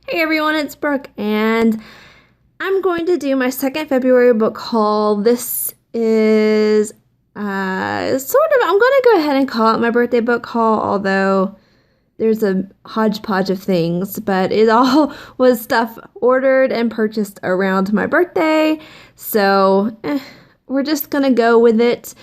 Hey everyone, it's Brooke, and I'm going to do my second February book haul. This is I'm going to go ahead and call it my birthday book haul, although there's a hodgepodge of things, but it all was stuff ordered and purchased around my birthday, so we're just going to go with it.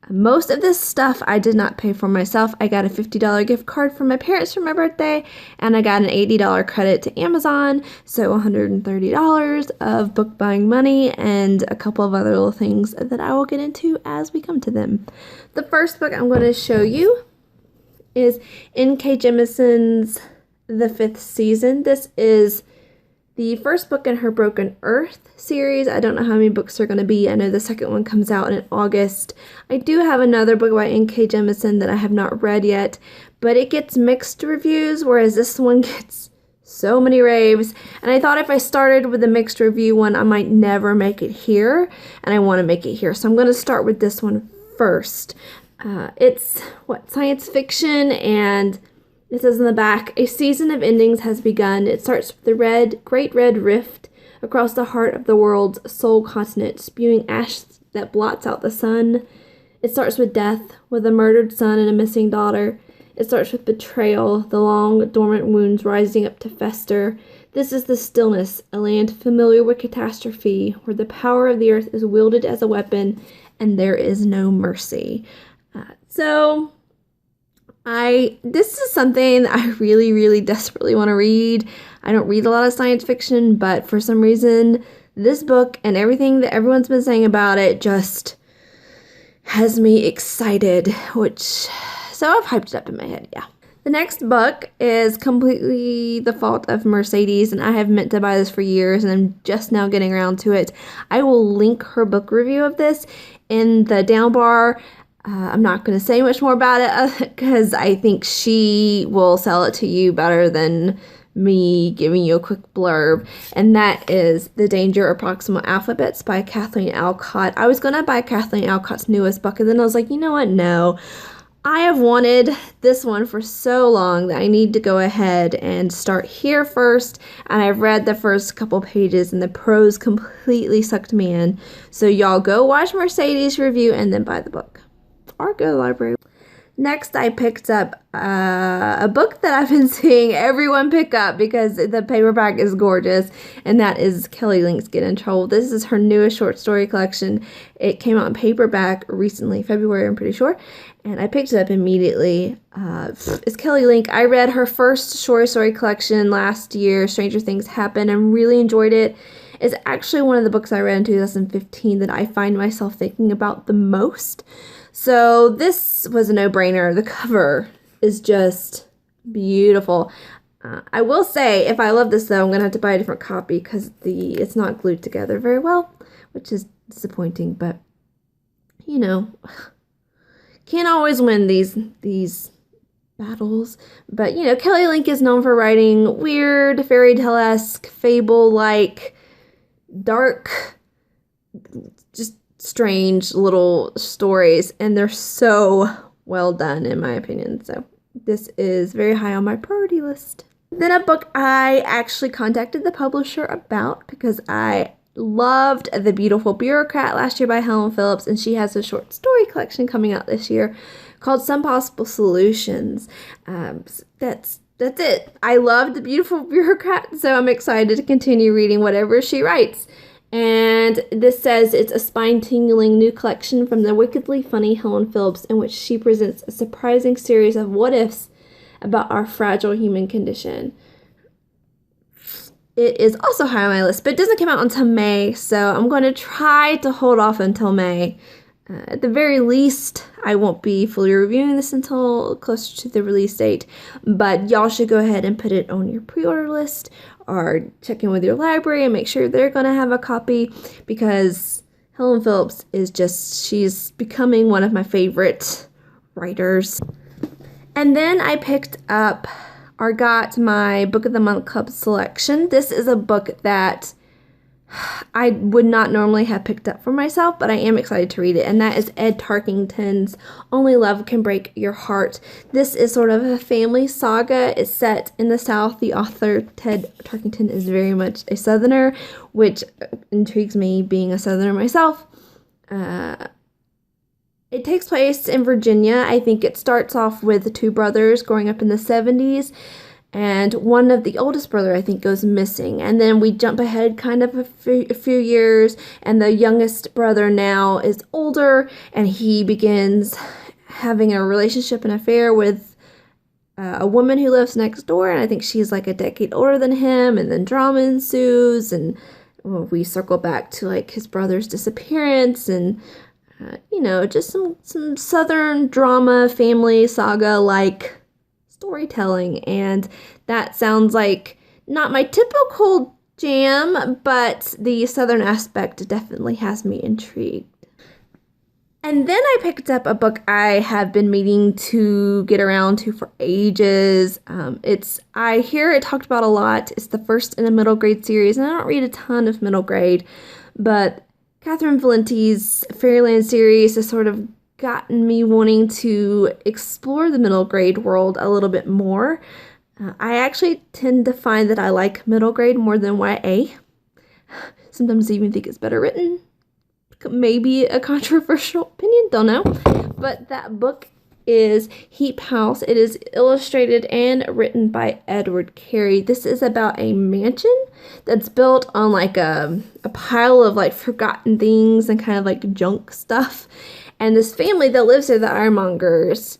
Most of this stuff I did not pay for myself. I got a $50 gift card from my parents for my birthday, and I got an $80 credit to Amazon, so $130 of book buying money and a couple of other little things that I will get into as we come to them. The first book I'm going to show you is N.K. Jemisin's The Fifth Season. This is the first book in her Broken Earth series. I don't know how many books are going to be. I know the second one comes out in August. I do have another book by N.K. Jemisin that I have not read yet, but it gets mixed reviews, whereas this one gets so many raves. And I thought if I started with a mixed review one, I might never make it here, and I want to make it here. So I'm going to start with this one first. It's science fiction, and it says in the back, a season of endings has begun. It starts with the great red rift across the heart of the world's sole continent, spewing ash that blots out the sun. It starts with death, with a murdered son and a missing daughter. It starts with betrayal, the long, dormant wounds rising up to fester. This is the stillness, a land familiar with catastrophe, where the power of the earth is wielded as a weapon, and there is no mercy. This is something I really, really desperately want to read. I don't read a lot of science fiction, but for some reason, this book and everything that everyone's been saying about it just has me excited, so I've hyped it up in my head, yeah. The next book is completely the fault of Mercedes, and I have meant to buy this for years, and I'm just now getting around to it. I will link her book review of this in the down bar. I'm not going to say much more about it because I think she will sell it to you better than me giving you a quick blurb. And that is The Danger of Proximal Alphabets by Kathleen Alcott. I was going to buy Kathleen Alcott's newest book, and then I was like, you know what? No. I have wanted this one for so long that I need to go ahead and start here first. And I've read the first couple pages, and the prose completely sucked me in. So y'all go watch Mercedes' review and then buy the book. Or go to the library. Next, I picked up a book that I've been seeing everyone pick up because the paperback is gorgeous, and that is Kelly Link's Get in Trouble. This is her newest short story collection. It came out in paperback recently, February, I'm pretty sure, and I picked it up immediately. It's Kelly Link. I read her first short story collection last year, Stranger Things Happen, and really enjoyed it. It's actually one of the books I read in 2015 that I find myself thinking about the most. So this was a no-brainer. The cover is just beautiful. I will say, if I love this though, I'm going to have to buy a different copy because it's not glued together very well, which is disappointing, but you know, can't always win these battles. But you know, Kelly Link is known for writing weird, fairy tale-esque, fable-like, dark, just strange little stories, and they're so well done in my opinion. So this is very high on my priority list. Then a book I actually contacted the publisher about because I loved The Beautiful Bureaucrat last year by Helen Phillips, and she has a short story collection coming out this year called Some Possible Solutions. That's it. I love The Beautiful Bureaucrat, so I'm excited to continue reading whatever she writes. And this says it's a spine-tingling new collection from the wickedly funny Helen Phillips, in which she presents a surprising series of what-ifs about our fragile human condition. It is also high on my list, but it doesn't come out until May, so I'm going to try to hold off until May. At the very least, I won't be fully reviewing this until closer to the release date, but y'all should go ahead and put it on your pre-order list or check in with your library and make sure they're going to have a copy, because Helen Phillips she's becoming one of my favorite writers. And then I picked up or got my Book of the Month Club selection. This is a book that I would not normally have picked up for myself, but I am excited to read it, and that is Ed Tarkington's Only Love Can Break Your Heart. This is sort of a family saga. It's set in the South. The author, Ted Tarkington, is very much a Southerner, which intrigues me, being a Southerner myself. It takes place in Virginia. I think it starts off with two brothers growing up in the 70s. And one of the oldest brother, I think, goes missing. And then we jump ahead kind of a few years, and the youngest brother now is older, and he begins having a relationship and affair with a woman who lives next door, and I think she's like a decade older than him, and then drama ensues, and we circle back to like his brother's disappearance, and just some Southern drama, family saga like storytelling, and that sounds like not my typical jam, but the Southern aspect definitely has me intrigued. And then I picked up a book I have been meaning to get around to for ages. I hear it talked about a lot. It's the first in a middle grade series, and I don't read a ton of middle grade, but Catherynne Valente's Fairyland series has sort of gotten me wanting to explore the middle grade world a little bit more. I actually tend to find that I like middle grade more than YA. Sometimes I even think it's better written. Maybe a controversial opinion, don't know. But that book is Hiep House. It is illustrated and written by Edward Carey. This is about a mansion that's built on like a pile of like forgotten things and kind of like junk stuff. And this family that lives there, the Ironmongers,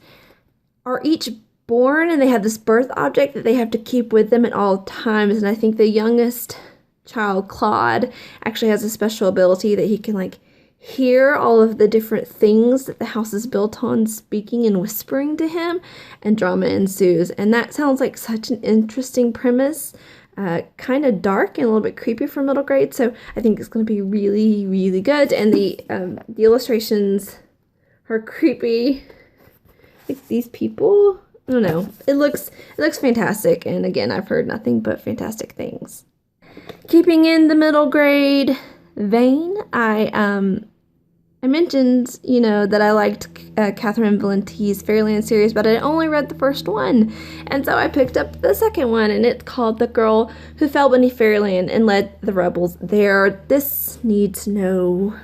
are each born, and they have this birth object that they have to keep with them at all times. And I think the youngest child, Claude, actually has a special ability that he can like hear all of the different things that the house is built on speaking and whispering to him, and drama ensues. And that sounds like such an interesting premise. Kind of dark and a little bit creepy for middle grade, so I think it's going to be really, really good. And the illustrations are creepy, like these people. I don't know. It looks fantastic, and again, I've heard nothing but fantastic things. Keeping in the middle grade vein, I mentioned, that I liked Catherynne Valente's Fairyland series, but I only read the first one. And so I picked up the second one, and it's called The Girl Who Fell Beneath Fairyland and Led the Revels There. This needs no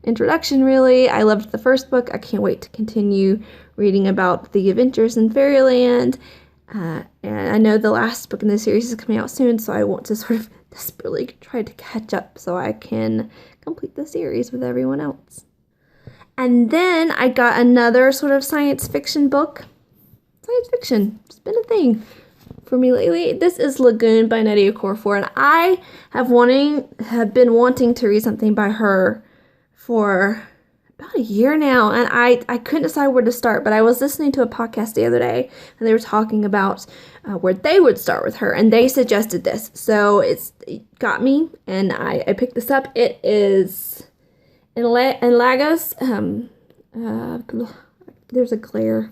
introduction, really. I loved the first book. I can't wait to continue reading about the adventures in Fairyland. And I know the last book in the series is coming out soon, so I want to sort of desperately try to catch up so I can complete the series with everyone else. And then I got another sort of science fiction book. Science fiction, it's been a thing for me lately. This is Lagoon by Nnedi Okorafor, and I have been wanting to read something by her for about a year now, and I couldn't decide where to start, but I was listening to a podcast the other day, and they were talking about where they would start with her, and they suggested this, so it got me, and I picked this up. It is in Lagos. There's a glare.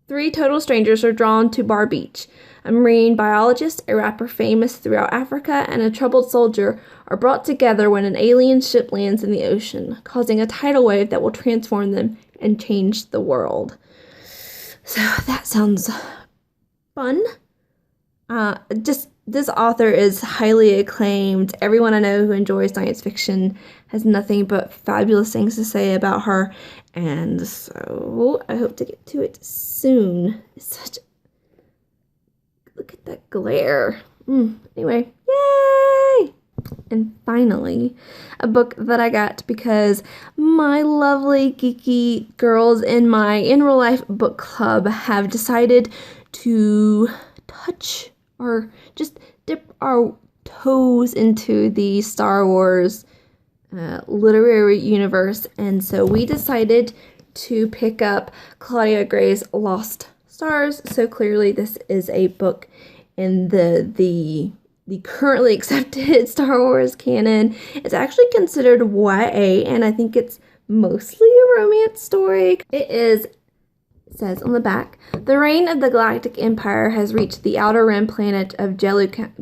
3 total strangers are drawn to Bar Beach. A marine biologist, a rapper famous throughout Africa, and a troubled soldier are brought together when an alien ship lands in the ocean, causing a tidal wave that will transform them and change the world. So that sounds fun. This author is highly acclaimed. Everyone I know who enjoys science fiction has nothing but fabulous things to say about her, and so I hope to get to it soon. Look at that glare. Anyway, yay! And finally, a book that I got because my lovely geeky girls in my in real life book club have decided to touch or just dip our toes into the Star Wars literary universe, and so we decided to pick up Claudia Gray's Lost Stars. So clearly this is a book in the currently accepted Star Wars canon. It's actually considered YA, and I think it's mostly a romance story. It says on the back, the reign of the Galactic Empire has reached the outer rim planet of Jelucan?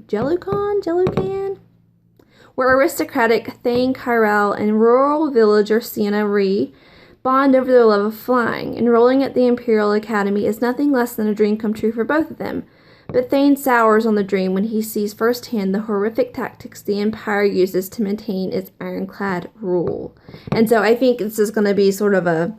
where aristocratic Thane Kyrell and rural villager Sienna Rhee bond over their love of flying. Enrolling at the Imperial Academy is nothing less than a dream come true for both of them. But Thane sours on the dream when he sees firsthand the horrific tactics the Empire uses to maintain its ironclad rule. And so I think this is going to be sort of a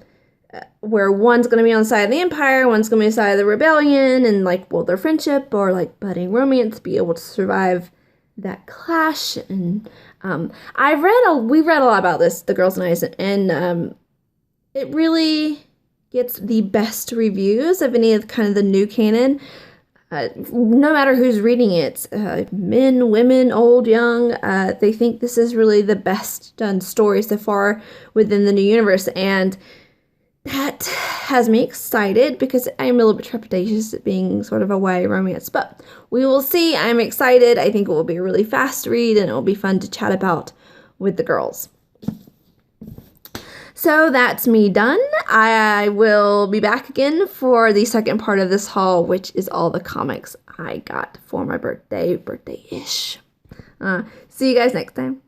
where one's going to be on the side of the Empire, one's going to be on the side of the rebellion, and like, will their friendship or like budding romance be able to survive that clash? And we've read a lot about this, The Girls and I, and it really gets the best reviews of any of kind of the new canon. No matter who's reading it, men, women, old, young, they think this is really the best done story so far within the new universe, and that has me excited because I'm a little bit trepidatious at being sort of a YA romance, but we will see. I'm excited. I think it will be a really fast read, and it will be fun to chat about with the girls. So that's me done. I will be back again for the second part of this haul, which is all the comics I got for my birthday-ish. See you guys next time.